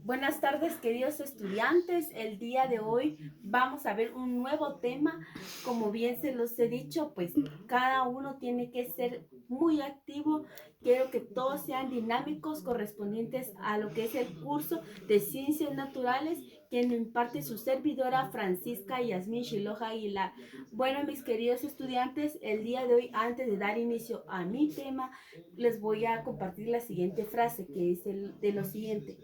Buenas tardes, queridos estudiantes. El día de hoy vamos a ver un nuevo tema. Como bien se los he dicho, pues cada uno tiene que ser muy activo. Quiero que todos sean dinámicos correspondientes a lo que es el curso de Ciencias Naturales, quien imparte su servidora Francisca Yasmín Shiloh Aguilar. Bueno, mis queridos estudiantes, el día de hoy, antes de dar inicio a mi tema, les voy a compartir la siguiente frase, que es de lo siguiente.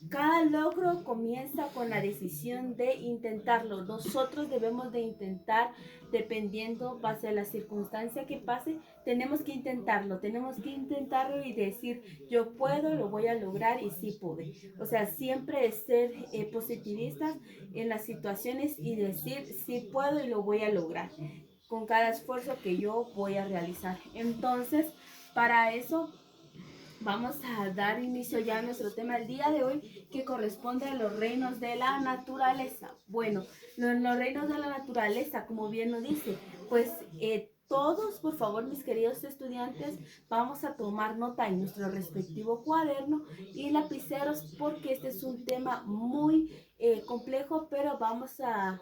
Cada logro comienza con la decisión de intentarlo. Nosotros debemos de intentar, dependiendo, base a la circunstancia que pase, tenemos que intentarlo y decir, yo puedo, lo voy a lograr y sí pude. O sea, siempre es ser positivistas en las situaciones y decir, sí puedo y lo voy a lograr con cada esfuerzo que yo voy a realizar. Entonces, para eso vamos a dar inicio ya a nuestro tema del día de hoy, que corresponde a los reinos de la naturaleza. Bueno, los reinos de la naturaleza, como bien lo dice, pues todos, por favor, mis queridos estudiantes, vamos a tomar nota en nuestro respectivo cuaderno y lapiceros, porque este es un tema muy complejo, pero vamos a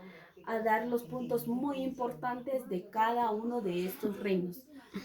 dar los puntos muy importantes de cada uno de estos reinos.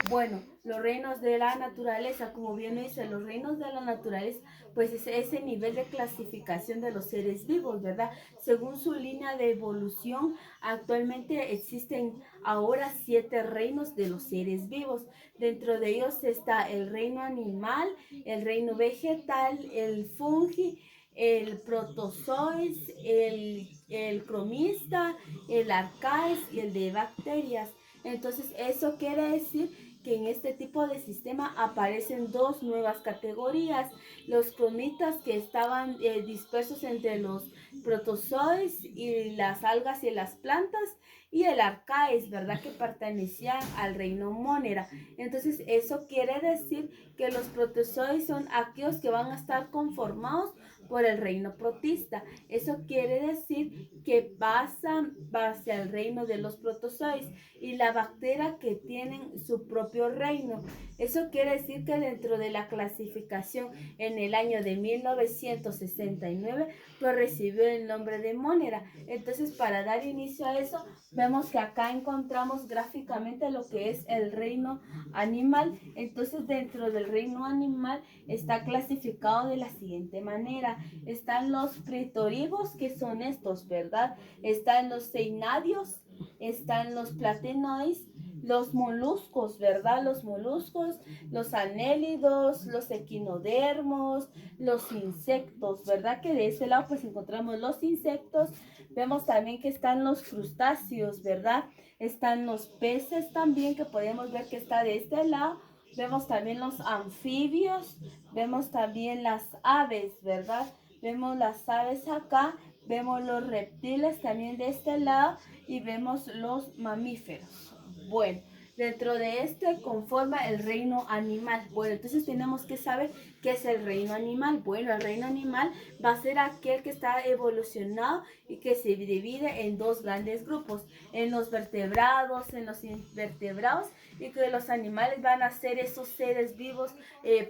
Bueno, los reinos de la naturaleza, como bien dice, los reinos de la naturaleza, pues es ese nivel de clasificación de los seres vivos, ¿verdad? Según su línea de evolución, actualmente existen ahora 7 reinos de los seres vivos. Dentro de ellos está el reino animal, el reino vegetal, el fungi, el protozoes, el cromista, el arcaes y el de bacterias. Entonces, eso quiere decir que en este tipo de sistema aparecen dos nuevas categorías: los cromitas, que estaban dispersos entre los protozoes y las algas y las plantas, y el arcaes, ¿verdad?, que pertenecían al reino monera. Entonces, eso quiere decir que los protozoes son aquellos que van a estar conformados por el reino protista. Eso quiere decir que pasan base al reino de los protozoes, y la bacteria, que tienen su propio reino. Eso quiere decir que dentro de la clasificación en el año de 1969, pues recibió el nombre de Monera. Entonces, para dar inicio a eso, vemos que acá encontramos gráficamente lo que es el reino animal. Entonces, dentro del reino animal está clasificado de la siguiente manera. Están los clitorigos, que son estos, ¿verdad? Están los ceinadios, están los platenoides, los moluscos, ¿verdad? Los moluscos, los anélidos, los equinodermos, los insectos, ¿verdad? Que de ese lado pues encontramos los insectos. Vemos también que están los crustáceos, ¿verdad? Están los peces también, que podemos ver que está de este lado. Vemos también los anfibios, vemos también las aves, ¿verdad? Vemos las aves acá, vemos los reptiles también de este lado, y vemos los mamíferos. Bueno, dentro de este conforma el reino animal. Bueno, entonces tenemos que saber qué es el reino animal. Bueno, el reino animal va a ser aquel que está evolucionado y que se divide en dos grandes grupos: en los vertebrados, en los invertebrados, y que los animales van a ser esos seres vivos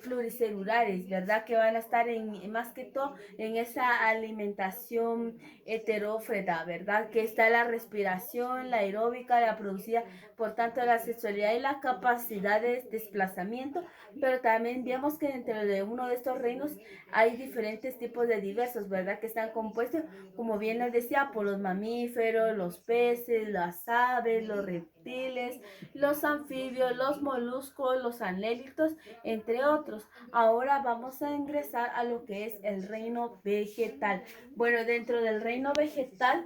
pluricelulares, ¿verdad? Que van a estar más que todo en esa alimentación heterófreda, ¿verdad? Que está la respiración, la aeróbica, la producida, por tanto, la sexualidad y la capacidad de desplazamiento. Pero también vemos que dentro de uno de estos reinos hay diferentes tipos de diversos, ¿verdad? Que están compuestos, como bien les decía, por los mamíferos, los peces, las aves, los reptiles, los anfibios, los moluscos, los anélitos, entre otros. Ahora vamos a ingresar a lo que es el reino vegetal. Bueno, dentro del reino vegetal,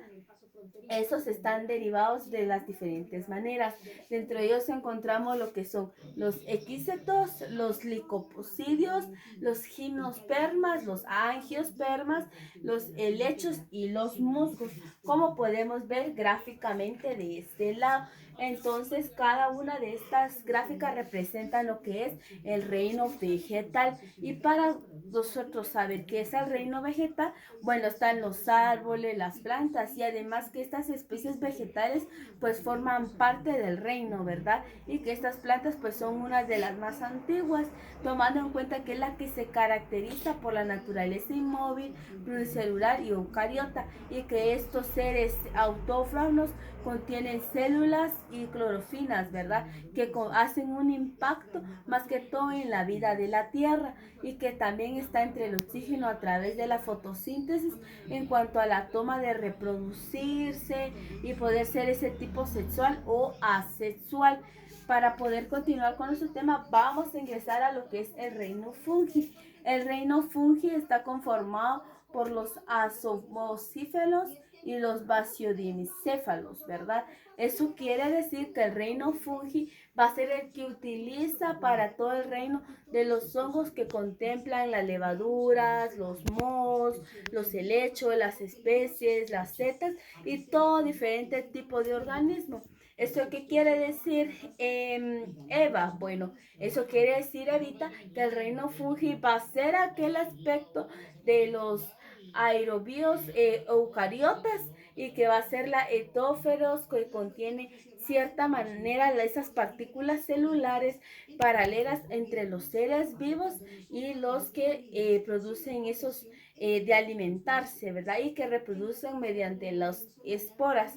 esos están derivados de las diferentes maneras. Dentro de ellos encontramos lo que son los equisetos, los licopocidios, los gimnospermas, los angiospermas, los helechos y los musgos, como podemos ver gráficamente de este lado. Entonces, cada una de estas gráficas representa lo que es el reino vegetal. Y para nosotros saber qué es el reino vegetal, bueno, están los árboles, las plantas y además que estas especies vegetales pues forman parte del reino, ¿verdad? Y que estas plantas pues son una de las más antiguas, tomando en cuenta que es la que se caracteriza por la naturaleza inmóvil, pluricelular y eucariota, y que estos seres autófagos contienen células y clorofinas, ¿verdad? Que hacen un impacto más que todo en la vida de la tierra y que también está entre el oxígeno a través de la fotosíntesis en cuanto a la toma de reproducirse y poder ser ese tipo sexual o asexual. Para poder continuar con nuestro tema, vamos a ingresar a lo que es el reino fungi. El reino fungi está conformado por los azomocífelos y los basiodimicéfalos, ¿verdad? Eso quiere decir que el reino fungi va a ser el que utiliza para todo el reino de los hongos que contemplan las levaduras, los mohos, los helechos, las especies, las setas y todo diferente tipo de organismo. ¿Eso qué quiere decir, Eva? Bueno, eso quiere decir, Evita, que el reino fungi va a ser aquel aspecto de los aerobios eucariotas y que va a ser la etóferos que contiene cierta manera esas partículas celulares paralelas entre los seres vivos y los que producen esos de alimentarse, ¿verdad? Y que reproducen mediante las esporas.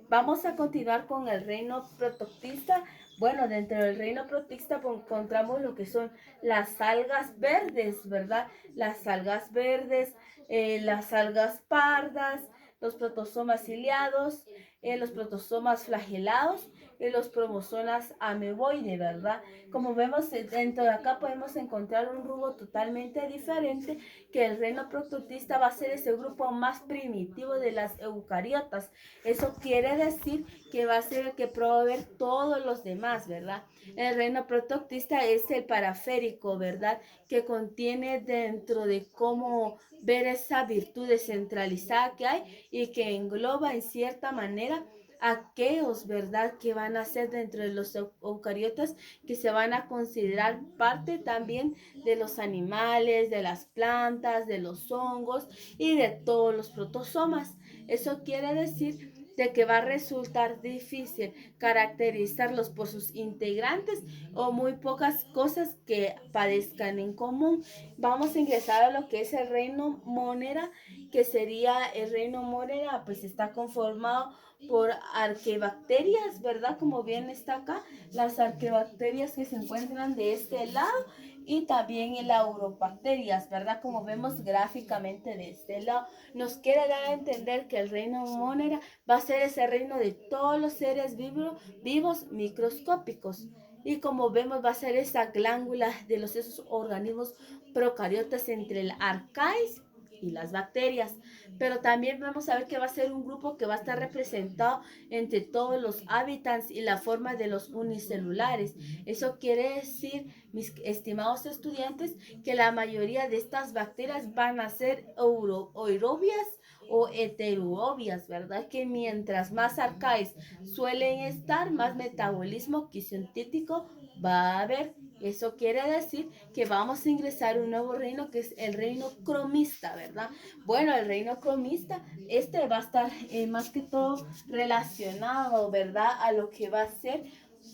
Vamos a continuar con el reino protoctista. Bueno, dentro del reino protista encontramos lo que son las algas verdes, ¿verdad? Las algas verdes, las algas pardas, los protozomas ciliados, los protozomas flagelados y los cromosomas ameboide, ¿verdad? Como vemos dentro de acá podemos encontrar un grupo totalmente diferente que el reino prototista va a ser ese grupo más primitivo de las eucariotas. Eso quiere decir que va a ser el que proveer todos los demás, ¿verdad? El reino protoctista es el paraférico, ¿verdad? Que contiene dentro de cómo ver esa virtud descentralizada que hay y que engloba en cierta manera aquellos, ¿verdad?, que van a ser dentro de los eucariotas que se van a considerar parte también de los animales, de las plantas, de los hongos y de todos los protozomas. Eso quiere decir de que va a resultar difícil caracterizarlos por sus integrantes o muy pocas cosas que padezcan en común. Vamos a ingresar a lo que es el reino Monera, que sería el reino Monera, pues está conformado por arquebacterias, ¿verdad? Como bien está acá, las arquebacterias que se encuentran de este lado y también el auropacterias, ¿verdad? Como vemos gráficamente de este lado. Nos quiere dar a entender que el reino Monera va a ser ese reino de todos los seres vivos microscópicos. Y como vemos va a ser esa glándula de esos organismos procariotas entre el arcaes y las bacterias. Pero también vamos a ver que va a ser un grupo que va a estar representado entre todos los hábitats y la forma de los unicelulares. Eso quiere decir, mis estimados estudiantes, que la mayoría de estas bacterias van a ser aerobias o heterobias, ¿verdad? Que mientras más arcaes suelen estar, más metabolismo quisiosíntico va a haber. Eso quiere decir que vamos a ingresar a un nuevo reino que es el reino cromista, ¿verdad? Bueno, el reino cromista, este va a estar más que todo relacionado, ¿verdad? A lo que va a ser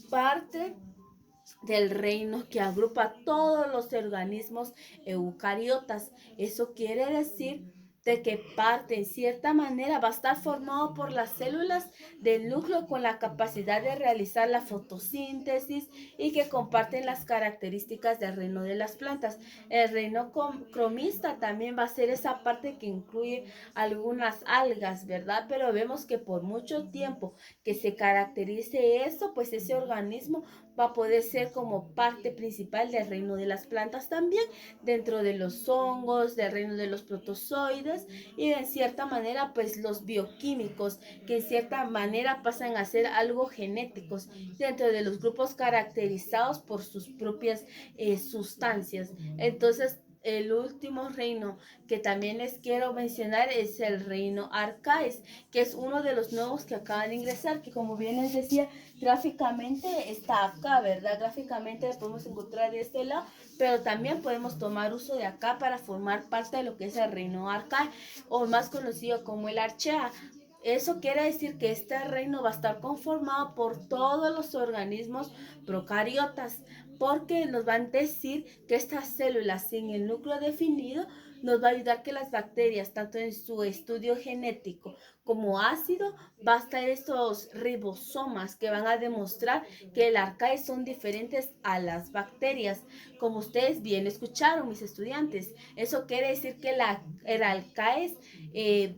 parte del reino que agrupa todos los organismos eucariotas. Eso quiere decir de que parte en cierta manera va a estar formado por las células del núcleo con la capacidad de realizar la fotosíntesis y que comparten las características del reino de las plantas. El reino cromista también va a ser esa parte que incluye algunas algas, ¿verdad? Pero vemos que por mucho tiempo que se caracterice eso, pues ese organismo va a poder ser como parte principal del reino de las plantas también, dentro de los hongos, del reino de los protozoides y de cierta manera pues los bioquímicos que en cierta manera pasan a ser algo genéticos dentro de los grupos caracterizados por sus propias sustancias. Entonces el último reino que también les quiero mencionar es el reino Arcaes, que es uno de los nuevos que acaban de ingresar, que como bien les decía, gráficamente está acá, ¿verdad? Gráficamente lo podemos encontrar de este lado, pero también podemos tomar uso de acá para formar parte de lo que es el reino Arcae, o más conocido como el Archea. Eso quiere decir que este reino va a estar conformado por todos los organismos procariotas, porque nos van a decir que estas células sin el núcleo definido nos va a ayudar que las bacterias, tanto en su estudio genético como ácido, va a estar estos ribosomas que van a demostrar que el arcae son diferentes a las bacterias. Como ustedes bien escucharon, mis estudiantes, eso quiere decir que el arcae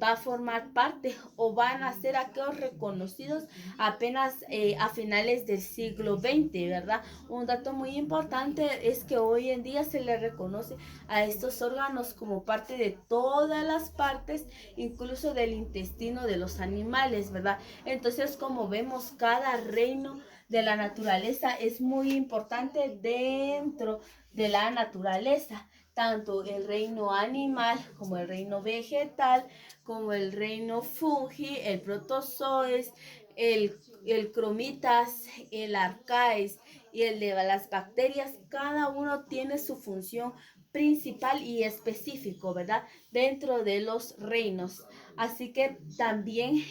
va a formar parte o van a ser aquellos reconocidos apenas a finales del siglo XX, ¿verdad? Un dato muy importante es que hoy en día se le reconoce a estos órganos como parte de todas las partes, incluso del intestino de los animales, ¿verdad? Entonces, como vemos, cada reino de la naturaleza es muy importante dentro de la naturaleza, tanto el reino animal como el reino vegetal, como el reino fungi, el protozoes, el cromitas, el arcaes y el de las bacterias, cada uno tiene su función principal y específico, ¿verdad? Dentro de los reinos. Así que también,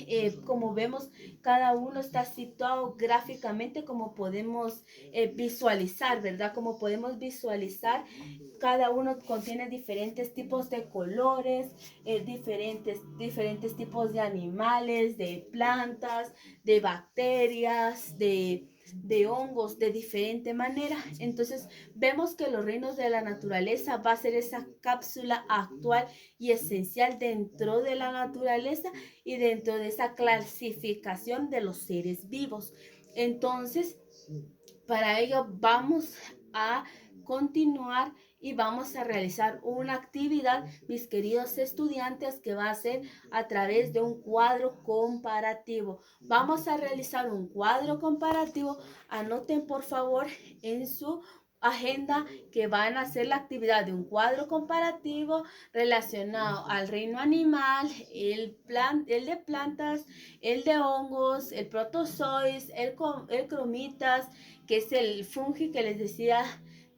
como vemos, cada uno está situado gráficamente como podemos visualizar, ¿verdad? Como podemos visualizar, cada uno contiene diferentes tipos de colores, diferentes tipos de animales, de plantas, de bacterias, de hongos de diferente manera. Entonces vemos que los reinos de la naturaleza va a ser esa cápsula actual y esencial dentro de la naturaleza y dentro de esa clasificación de los seres vivos. Entonces, para ello vamos a continuar y vamos a realizar una actividad, mis queridos estudiantes, que va a ser a través de un cuadro comparativo. Vamos a realizar un cuadro comparativo. Anoten por favor en su agenda que van a hacer la actividad de un cuadro comparativo relacionado al reino animal, el de plantas, el de hongos, el protozois, el cromitas, que es el fungi que les decía,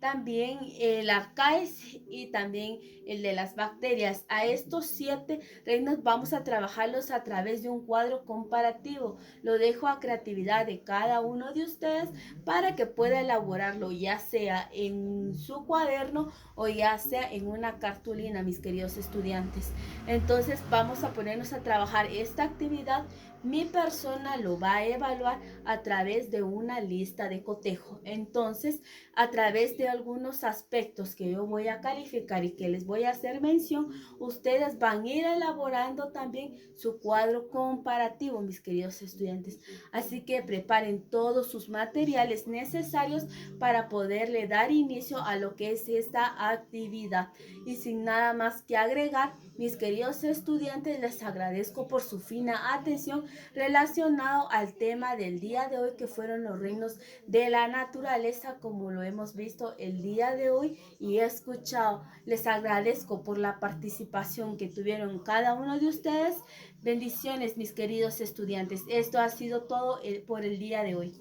también el arcaes y también el de las bacterias. A estos 7 reinos vamos a trabajarlos a través de un cuadro comparativo. Lo dejo a creatividad de cada uno de ustedes para que pueda elaborarlo, ya sea en su cuaderno o ya sea en una cartulina, mis queridos estudiantes. Entonces vamos a ponernos a trabajar esta actividad. Mi persona lo va a evaluar a través de una lista de cotejo. Entonces, a través de algunos aspectos que yo voy a calificar y que les voy a hacer mención, ustedes van a ir elaborando también su cuadro comparativo, mis queridos estudiantes. Así que preparen todos sus materiales necesarios para poderle dar inicio a lo que es esta actividad. Y sin nada más que agregar, mis queridos estudiantes, les agradezco por su fina atención relacionado al tema del día de hoy, que fueron los reinos de la naturaleza, como lo hemos visto el día de hoy y he escuchado. Les agradezco por la participación que tuvieron cada uno de ustedes. Bendiciones, mis queridos estudiantes. Esto ha sido todo por el día de hoy.